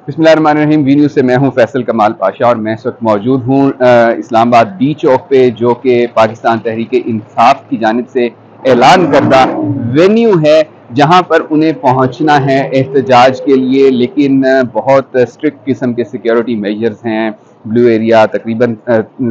बिस्मिल्लाहिर्रहमानिर्रहीम। V news से मैं हूं फैसल कमाल पाशा और मैं इस वक्त मौजूद हूं इस्लामाबाद डी चौक पे, जो कि पाकिस्तान तहरीक इंसाफ की जानिब से ऐलान करदा वेन्यू है जहां पर उन्हें पहुंचना है एहतजाज के लिए, लेकिन बहुत स्ट्रिक्ट किस्म के सिक्योरिटी मेजर्स हैं। ब्लू एरिया तकरीबन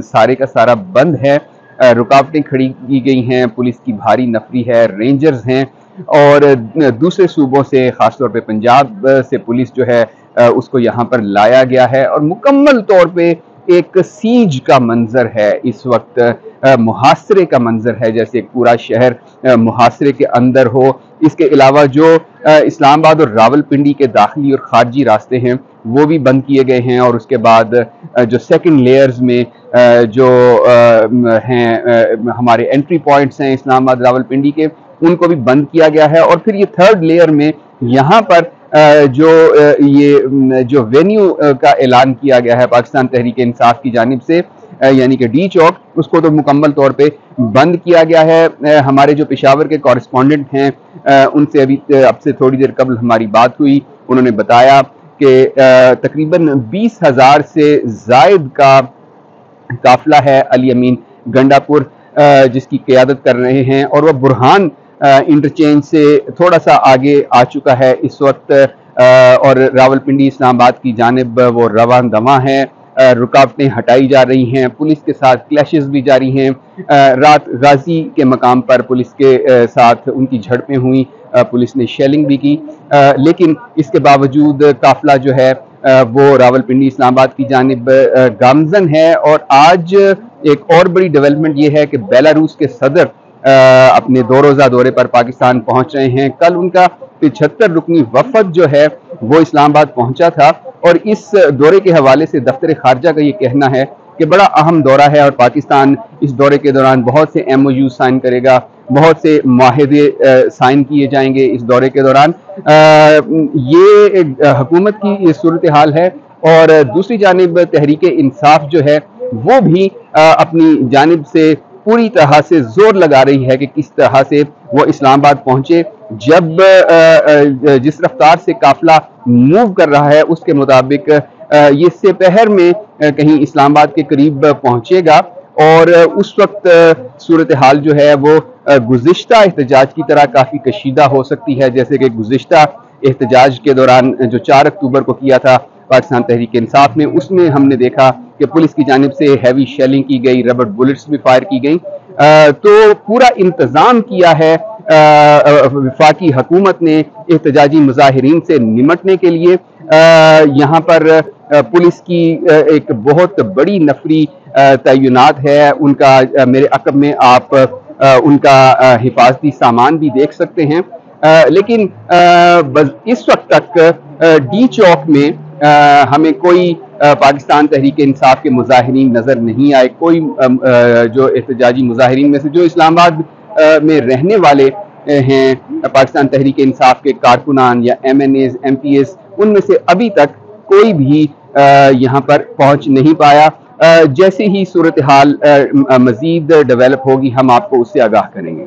सारे का सारा बंद है, रुकावटें खड़ी की गई हैं, पुलिस की भारी नफरी है, रेंजर्स हैं और दूसरे सूबों से ख़ासतौर पे पंजाब से पुलिस जो है उसको यहाँ पर लाया गया है और मुकम्मल तौर पे एक सीज का मंजर है इस वक्त, मुहासरे का मंजर है, जैसे पूरा शहर मुहासरे के अंदर हो। इसके अलावा जो इस्लामाबाद और रावलपिंडी के दाखिली और खारजी रास्ते हैं वो भी बंद किए गए हैं और उसके बाद जो सेकंड लेयर्स में जो हैं हमारे एंट्री पॉइंट्स हैं इस्लामाबाद रावलपिंडी के, उनको भी बंद किया गया है। और फिर ये थर्ड लेयर में यहाँ पर जो वेन्यू का ऐलान किया गया है पाकिस्तान तहरीक इंसाफ की जानिब से, यानी कि डी चौक, उसको तो मुकम्मल तौर पे बंद किया गया है। हमारे जो पेशावर के कॉरेस्पॉन्डेंट हैं उनसे अभी अब से थोड़ी देर कबल हमारी बात हुई। उन्होंने बताया कि तकरीबन 20,000 से जायद का काफिला है अली अमीन गंडापुर जिसकी क़यादत कर रहे हैं और वह बुरहान इंटरचेंज से थोड़ा सा आगे आ चुका है इस वक्त और रावलपिंडी इस्लामाबाद की जानिब वो रवान दवा है। रुकावटें हटाई जा रही हैं, पुलिस के साथ क्लैशेस भी जारी हैं। रात गाजी के मकाम पर पुलिस के साथ उनकी झड़पें हुई, पुलिस ने शेलिंग भी की, लेकिन इसके बावजूद काफिला जो है वो रावलपिंडी इस्लामाबाद की जानिब गामजन है। और आज एक और बड़ी डेवलपमेंट ये है कि बेलारूस के सदर अपने 2 रोज़ा दौरे पर पाकिस्तान पहुंच रहे हैं। कल उनका 75 रुकनी वफद जो है वो इस्लामाबाद पहुंचा था और इस दौरे के हवाले से दफ्तर खारजा का ये कहना है कि बड़ा अहम दौरा है और पाकिस्तान इस दौरे के दौरान बहुत से MOU साइन करेगा, बहुत से माहिदे साइन किए जाएंगे इस दौरे के दौरान। ये हुकूमत की सूरत हाल है और दूसरी जानिब तहरीक इंसाफ जो है वो भी अपनी जानिब से पूरी तरह से जोर लगा रही है कि किस तरह से वो इस्लामाबाद पहुंचे। जब जिस रफ्तार से काफिला मूव कर रहा है उसके मुताबिक ये दोपहर में कहीं इस्लामाबाद के करीब पहुंचेगा और उस वक्त सूरत हाल जो है वो गुज़िश्ता एहतजाज की तरह काफ़ी कशीदा हो सकती है, जैसे कि गुज़िश्ता एहतजाज के दौरान जो 4 अक्टूबर को किया था पाकिस्तान तहरीक इंसाफ ने, उसमें हमने देखा कि पुलिस की जानिब से हैवी शेलिंग की गई, रबर बुलेट्स भी फायर की गई। तो पूरा इंतज़ाम किया है वफाकी हुकूमत ने एहतजाजी मुजाहिरीन से निमटने के लिए। यहाँ पर पुलिस की एक बहुत बड़ी नफरी तैनात है। उनका मेरे अक़ब में आप उनका हिफाजती सामान भी देख सकते हैं। लेकिन इस वक्त तक डी चौक में हमें कोई पाकिस्तान तहरीक इंसाफ के मुजाहिरीन नज़र नहीं आए। कोई जो एहतजाजी मुजाहिरीन में से जो इस्लामाबाद में रहने वाले हैं, पाकिस्तान तहरीक इंसाफ के कारकुनान या MNAs MPs, उनमें से अभी तक कोई भी यहाँ पर पहुँच नहीं पाया। जैसे ही सूरत हाल मज़ीद डेवलप होगी हम आपको उससे आगाह करेंगे।